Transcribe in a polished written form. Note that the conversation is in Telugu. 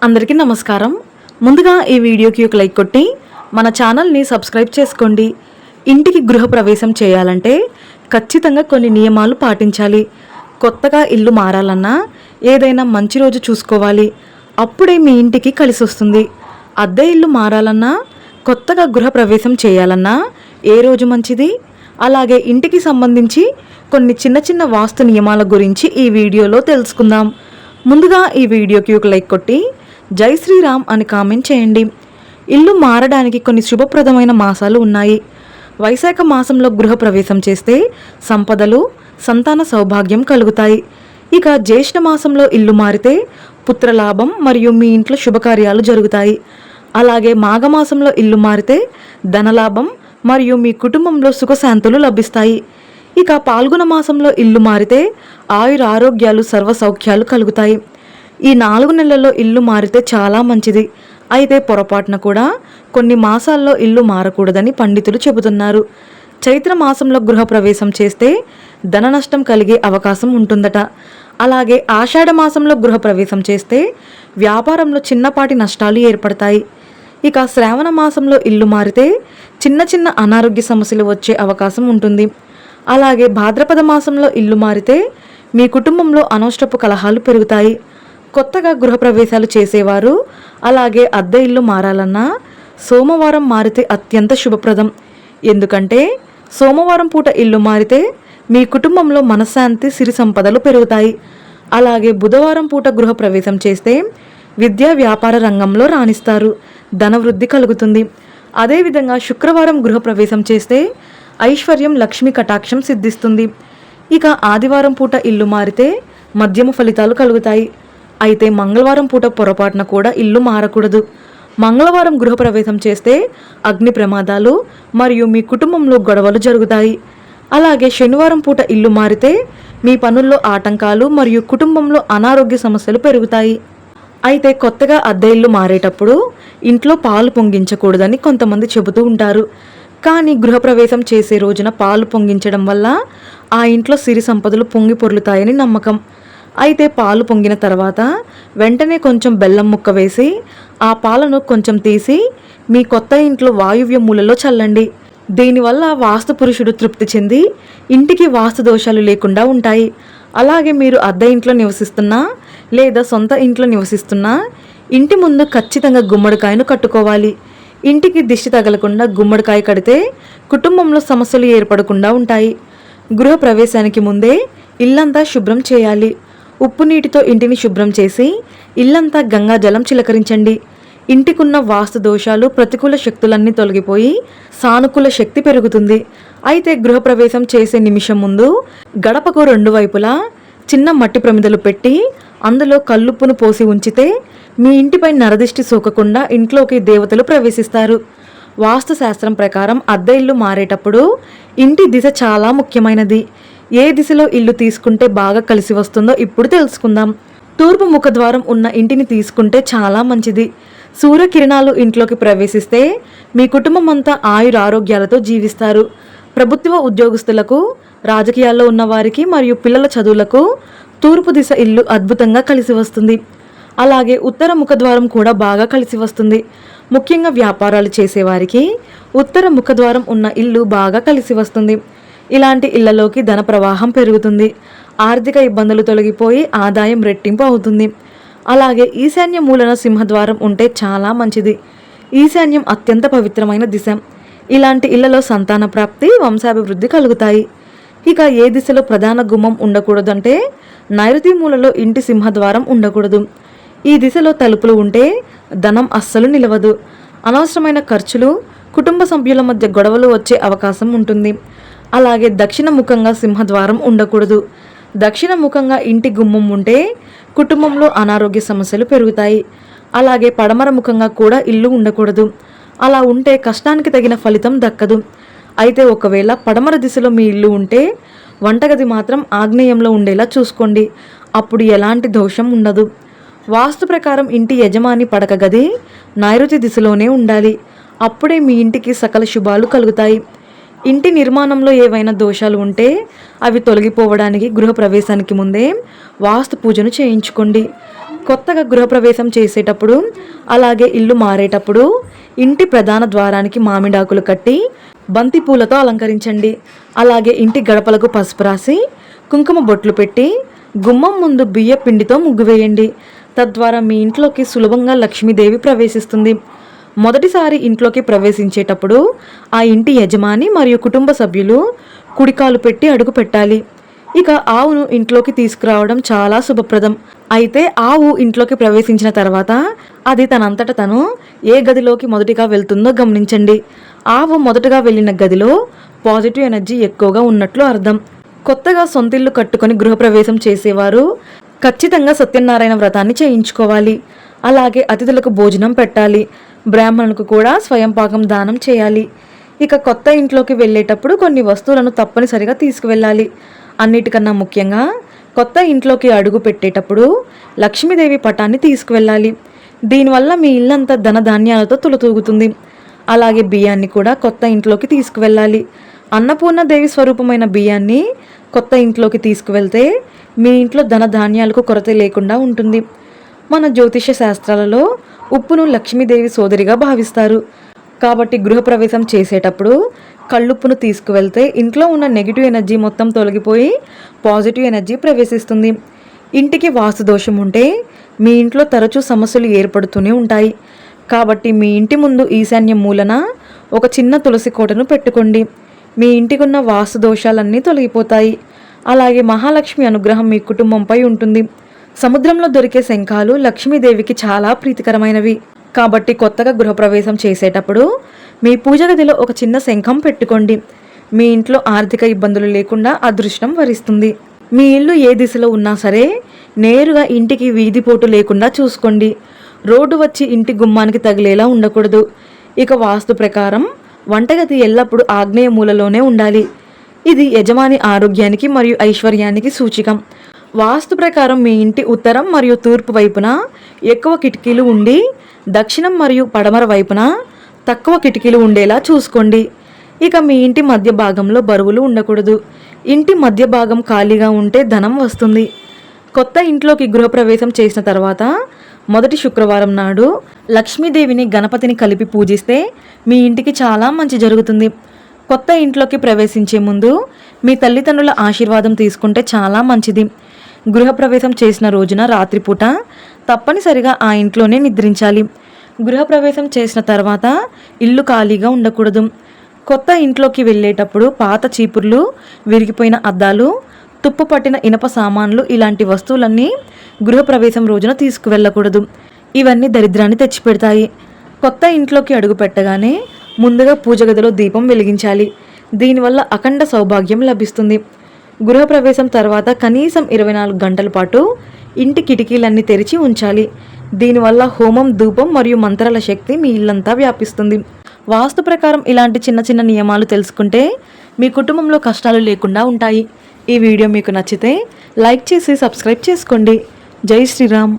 అందరికీ నమస్కారం. ముందుగా ఈ వీడియోకి ఒక లైక్ కొట్టి మన ఛానల్ని సబ్స్క్రైబ్ చేసుకోండి. ఇంటికి గృహప్రవేశం చేయాలంటే ఖచ్చితంగా కొన్ని నియమాలు పాటించాలి. కొత్తగా ఇల్లు మారాలన్నా ఏదైనా మంచి రోజు చూసుకోవాలి. అప్పుడే మీ ఇంటికి కలిసి వస్తుంది. అద్దె ఇల్లు మారాలన్నా కొత్తగా గృహప్రవేశం చేయాలన్నా ఏ రోజు మంచిది? అలాగే ఇంటికి సంబంధించి కొన్ని చిన్న చిన్న వాస్తు నియమాల గురించి ఈ వీడియోలో తెలుసుకుందాం. ముందుగా ఈ వీడియోకి ఒక లైక్ కొట్టి జై శ్రీరామ్ అని కామెంట్ చేయండి. ఇల్లు మారడానికి కొన్ని శుభప్రదమైన మాసాలు ఉన్నాయి. వైశాఖ మాసంలో గృహప్రవేశం చేస్తే సంపదలు, సంతాన సౌభాగ్యం కలుగుతాయి. ఇక జ్యేష్ఠ మాసంలో ఇల్లు మారితే పుత్రలాభం మరియు మీ ఇంట్లో శుభకార్యాలు జరుగుతాయి. అలాగే మాఘమాసంలో ఇల్లు మారితే ధనలాభం మరియు మీ కుటుంబంలో సుఖశాంతులు లభిస్తాయి. ఇక పాల్గొన మాసంలో ఇల్లు మారితే ఆరోగ్యాలు సర్వ సౌఖ్యాలు కలుగుతాయి. ఈ 4 నెలల్లో ఇల్లు మారితే చాలా మంచిది. అయితే పొరపాటున కూడా కొన్ని మాసాల్లో ఇల్లు మారకూడదని పండితులు చెబుతున్నారు. చైత్ర మాసంలో గృహప్రవేశం చేస్తే ధన నష్టం కలిగే అవకాశం ఉంటుందట. అలాగే ఆషాఢ మాసంలో గృహప్రవేశం చేస్తే వ్యాపారంలో చిన్నపాటి నష్టాలు ఏర్పడతాయి. ఇక శ్రావణ మాసంలో ఇల్లు మారితే చిన్న చిన్న అనారోగ్య సమస్యలు వచ్చే అవకాశం ఉంటుంది. అలాగే భాద్రపద మాసంలో ఇల్లు మారితే మీ కుటుంబంలో అనవసరపు కలహాలు పెరుగుతాయి. కొత్తగా గృహప్రవేశాలు చేసేవారు అలాగే అద్దె ఇల్లు మారాలన్నా సోమవారం మారితే అత్యంత శుభప్రదం. ఎందుకంటే సోమవారం పూట ఇల్లు మారితే మీ కుటుంబంలో మనశ్శాంతి, సిరి సంపదలు పెరుగుతాయి. అలాగే బుధవారం పూట గృహప్రవేశం చేస్తే విద్యా వ్యాపార రంగంలో రాణిస్తారు, ధనవృద్ధి కలుగుతుంది. అదేవిధంగా శుక్రవారం గృహప్రవేశం చేస్తే ఐశ్వర్యం, లక్ష్మీ కటాక్షం సిద్ధిస్తుంది. ఇక ఆదివారం పూట ఇల్లు మారితే మధ్యమ ఫలితాలు కలుగుతాయి. అయితే మంగళవారం పూట పొరపాటున కూడా ఇల్లు మారకూడదు. మంగళవారం గృహప్రవేశం చేస్తే అగ్ని ప్రమాదాలు మరియు మీ కుటుంబంలో గొడవలు జరుగుతాయి. అలాగే శనివారం పూట ఇల్లు మారితే మీ పనుల్లో ఆటంకాలు మరియు కుటుంబంలో అనారోగ్య సమస్యలు పెరుగుతాయి. అయితే కొత్తగా అద్దె ఇల్లు మారేటప్పుడు ఇంట్లో పాలు పొంగించకూడదని కొంతమంది చెబుతూ ఉంటారు. కానీ గృహప్రవేశం చేసే రోజున పాలు పొంగించడం వల్ల ఆ ఇంట్లో సిరి సంపదలు పొంగి పొర్లుతాయని నమ్మకం. అయితే పాలు పొంగిన తర్వాత వెంటనే కొంచెం బెల్లం ముక్క వేసి ఆ పాలను కొంచెం తీసి మీ కొత్త ఇంట్లో వాయువ్య మూలలో చల్లండి. దీనివల్ల వాస్తు పురుషుడు తృప్తి చెంది ఇంటికి వాస్తు దోషాలు లేకుండా ఉంటాయి. అలాగే మీరు అద్దె ఇంట్లో నివసిస్తున్నా లేదా సొంత ఇంట్లో నివసిస్తున్నా ఇంటి ముందు ఖచ్చితంగా గుమ్మడికాయను కట్టుకోవాలి. ఇంటికి దిష్టి తగలకుండా గుమ్మడికాయ కడితే కుటుంబంలో సమస్యలు ఏర్పడకుండా ఉంటాయి. గృహప్రవేశానికి ముందే ఇల్లంతా శుభ్రం చేయాలి. ఉప్పు నీటితో ఇంటిని శుభ్రం చేసి ఇల్లంతా గంగా జలం చిలకరించండి. ఇంటికున్న వాస్తు దోషాలు, ప్రతికూల శక్తులన్నీ తొలగిపోయి సానుకూల శక్తి పెరుగుతుంది. అయితే గృహప్రవేశం చేసే నిమిషం ముందు గడపకు 2 వైపులా చిన్న మట్టి ప్రమిదలు పెట్టి అందులో కల్లుప్పును పోసి ఉంచితే మీ ఇంటిపై నరదిష్టి సోకకుండా ఇంట్లోకి దేవతలు ప్రవేశిస్తారు. వాస్తు శాస్త్రం ప్రకారం అద్దె ఇల్లు మారేటప్పుడు ఇంటి దిశ చాలా ముఖ్యమైనది. ఏ దిశలో ఇల్లు తీసుకుంటే బాగా కలిసి వస్తుందో ఇప్పుడు తెలుసుకుందాం. తూర్పు ముఖద్వారం ఉన్న ఇంటిని తీసుకుంటే చాలా మంచిది. సూర్యకిరణాలు ఇంట్లోకి ప్రవేశిస్తే మీ కుటుంబం అంతా ఆరోగ్యాలతో జీవిస్తారు. ప్రభుత్వ ఉద్యోగస్తులకు, రాజకీయాల్లో ఉన్న వారికి మరియు పిల్లల చదువులకు తూర్పు దిశ ఇల్లు అద్భుతంగా కలిసి వస్తుంది. అలాగే ఉత్తర ముఖద్వారం కూడా బాగా కలిసి వస్తుంది. ముఖ్యంగా వ్యాపారాలు చేసేవారికి ఉత్తర ముఖద్వారం ఉన్న ఇల్లు బాగా కలిసి వస్తుంది. ఇలాంటి ఇళ్లలోకి ధన ప్రవాహం పెరుగుతుంది. ఆర్థిక ఇబ్బందులు తొలగిపోయి ఆదాయం రెట్టింపు అవుతుంది. అలాగే ఈశాన్య మూలన సింహద్వారం ఉంటే చాలా మంచిది. ఈశాన్యం అత్యంత పవిత్రమైన దిశ. ఇలాంటి ఇళ్లలో సంతాన ప్రాప్తి, వంశాభివృద్ధి కలుగుతాయి. ఇక ఏ దిశలో ప్రధాన గుమ్మం ఉండకూడదు అంటే నైరుతి మూలలో ఇంటి సింహద్వారం ఉండకూడదు. ఈ దిశలో తలుపులు ఉంటే ధనం అస్సలు నిలవదు. అనవసరమైన ఖర్చులు, కుటుంబ సభ్యుల మధ్య గొడవలు వచ్చే అవకాశం ఉంటుంది. అలాగే దక్షిణ ముఖంగా సింహద్వారం ఉండకూడదు. దక్షిణ ముఖంగా ఇంటి గుమ్మం ఉంటే కుటుంబంలో అనారోగ్య సమస్యలు పెరుగుతాయి. అలాగే పడమర ముఖంగా కూడా ఇల్లు ఉండకూడదు. అలా ఉంటే కష్టానికి తగిన ఫలితం దక్కదు. అయితే ఒకవేళ పడమర దిశలో మీ ఇల్లు ఉంటే వంటగది మాత్రం ఆగ్నేయంలో ఉండేలా చూసుకోండి. అప్పుడు ఎలాంటి దోషం ఉండదు. వాస్తు ప్రకారం ఇంటి యజమాని పడక గది నైరుతి దిశలోనే ఉండాలి. అప్పుడే మీ ఇంటికి సకల శుభాలు కలుగుతాయి. ఇంటి నిర్మాణంలో ఏవైనా దోషాలు ఉంటే అవి తొలగిపోవడానికి గృహప్రవేశానికి ముందే వాస్తు పూజను చేయించుకోండి. కొత్తగా గృహప్రవేశం చేసేటప్పుడు అలాగే ఇల్లు మారేటప్పుడు ఇంటి ప్రధాన ద్వారానికి మామిడాకులు కట్టి బంతి పూలతో అలంకరించండి. అలాగే ఇంటి గడపలకు పసుపు రాసి కుంకుమ బొట్లు పెట్టి గుమ్మం ముందు బియ్య పిండితో ముగ్గు వేయండి. తద్వారా మీ ఇంట్లోకి సులభంగా లక్ష్మీదేవి ప్రవేశిస్తుంది. మొదటిసారి ఇంట్లోకి ప్రవేశించేటప్పుడు ఆ ఇంటి యజమాని మరియు కుటుంబ సభ్యులు కుడికాలు పెట్టి అడుగు పెట్టాలి. ఇక ఆవును ఇంట్లోకి తీసుకురావడం చాలా శుభప్రదం. అయితే ఆవు ఇంట్లోకి ప్రవేశించిన తర్వాత అది తనంతట తను ఏ గదిలోకి మొదటిగా వెళ్తుందో గమనించండి. ఆవు మొదటగా వెళ్ళిన గదిలో పాజిటివ్ ఎనర్జీ ఎక్కువగా ఉన్నట్లు అర్థం. కొత్తగా సొంతిల్లు కట్టుకొని గృహప్రవేశం చేసేవారు ఖచ్చితంగా సత్యనారాయణ వ్రతాన్ని చేయించుకోవాలి. అలాగే అతిథులకు భోజనం పెట్టాలి. బ్రాహ్మణులకు కూడా స్వయం పాకం దానం చేయాలి. ఇక కొత్త ఇంట్లోకి వెళ్ళేటప్పుడు కొన్ని వస్తువులను తప్పనిసరిగా తీసుకువెళ్ళాలి. అన్నిటికన్నా ముఖ్యంగా కొత్త ఇంట్లోకి అడుగు పెట్టేటప్పుడు లక్ష్మీదేవి పటాన్ని తీసుకువెళ్ళాలి. దీనివల్ల మీ ఇల్లంతా ధనధాన్యాలతో తులతూగుతుంది. అలాగే బియ్యాన్ని కూడా కొత్త ఇంట్లోకి తీసుకువెళ్ళాలి. అన్నపూర్ణదేవి స్వరూపమైన బియ్యాన్ని కొత్త ఇంట్లోకి తీసుకువెళ్తే మీ ఇంట్లో ధనధాన్యాలకు కొరత లేకుండా ఉంటుంది. మన జ్యోతిష శాస్త్రాలలో ఉప్పును లక్ష్మీదేవి సోదరిగా భావిస్తారు. కాబట్టి గృహప్రవేశం చేసేటప్పుడు కళ్ళుప్పును తీసుకువెళ్తే ఇంట్లో ఉన్న నెగిటివ్ ఎనర్జీ మొత్తం తొలగిపోయి పాజిటివ్ ఎనర్జీ ప్రవేశిస్తుంది. ఇంటికి వాస్తు దోషం ఉంటే మీ ఇంట్లో తరచూ సమస్యలు ఏర్పడుతూనే ఉంటాయి. కాబట్టి మీ ఇంటి ముందు ఈశాన్య మూలన ఒక చిన్న తులసి కోటను పెట్టుకోండి. మీ ఇంటికి ఉన్న వాస్తు దోషాలన్నీ తొలగిపోతాయి. అలాగే మహాలక్ష్మి అనుగ్రహం మీ కుటుంబంపై ఉంటుంది. సముద్రంలో దొరికే శంఖాలు లక్ష్మీదేవికి చాలా ప్రీతికరమైనవి. కాబట్టి కొత్తగా గృహప్రవేశం చేసేటప్పుడు మీ పూజ గదిలో ఒక చిన్న శంఖం పెట్టుకోండి. మీ ఇంట్లో ఆర్థిక ఇబ్బందులు లేకుండా అదృష్టం వరిస్తుంది. మీ ఇల్లు ఏ దిశలో ఉన్నా సరే నేరుగా ఇంటికి వీధిపోటు లేకుండా చూసుకోండి. రోడ్డు వచ్చి ఇంటి గుమ్మానికి తగిలేలా ఉండకూడదు. ఇక వాస్తు ప్రకారం వంటగది ఎల్లప్పుడూ ఆగ్నేయ మూలలోనే ఉండాలి. ఇది యజమాని ఆరోగ్యానికి మరియు ఐశ్వర్యానికి సూచికం. వాస్తు ప్రకారం మీ ఇంటి ఉత్తరం మరియు తూర్పు వైపున ఎక్కువ కిటికీలు ఉండి దక్షిణం మరియు పడమర వైపున తక్కువ కిటికీలు ఉండేలా చూసుకోండి. ఇక మీ ఇంటి మధ్య భాగంలో బరువులు ఉండకూడదు. ఇంటి మధ్య భాగం ఖాళీగా ఉంటే ధనం వస్తుంది. కొత్త ఇంట్లోకి గృహప్రవేశం చేసిన తర్వాత మొదటి శుక్రవారం నాడు లక్ష్మీదేవిని గణపతిని కలిపి పూజిస్తే మీ ఇంటికి చాలా మంచి జరుగుతుంది. కొత్త ఇంట్లోకి ప్రవేశించే ముందు మీ తల్లిదండ్రుల ఆశీర్వాదం తీసుకుంటే చాలా మంచిది. గృహప్రవేశం చేసిన రోజున రాత్రిపూట తప్పనిసరిగా ఆ ఇంట్లోనే నిద్రించాలి. గృహప్రవేశం చేసిన తర్వాత ఇల్లు ఖాళీగా ఉండకూడదు. కొత్త ఇంట్లోకి వెళ్ళేటప్పుడు పాత చీపుర్లు, విరిగిపోయిన అద్దాలు, తుప్పు పట్టిన ఇనప సామాన్లు ఇలాంటి వస్తువులన్నీ గృహప్రవేశం రోజున తీసుకువెళ్ళకూడదు. ఇవన్నీ దరిద్రాన్ని తెచ్చిపెడతాయి. కొత్త ఇంట్లోకి అడుగు పెట్టగానే ముందుగా పూజ గదిలో దీపం వెలిగించాలి. దీనివల్ల అఖండ సౌభాగ్యం లభిస్తుంది. గృహప్రవేశం తర్వాత కనీసం 24 గంటల పాటు ఇంటి కిటికీలన్నీ తెరిచి ఉంచాలి. దీనివల్ల హోమం, ధూపం మరియు మంత్రాల శక్తి మీ ఇల్లంతా వ్యాపిస్తుంది. వాస్తు ప్రకారం ఇలాంటి చిన్న చిన్న నియమాలు తెలుసుకుంటే మీ కుటుంబంలో కష్టాలు లేకుండా ఉంటాయి. ఈ వీడియో మీకు నచ్చితే లైక్ చేసి సబ్స్క్రైబ్ చేసుకోండి. జై శ్రీరామ్.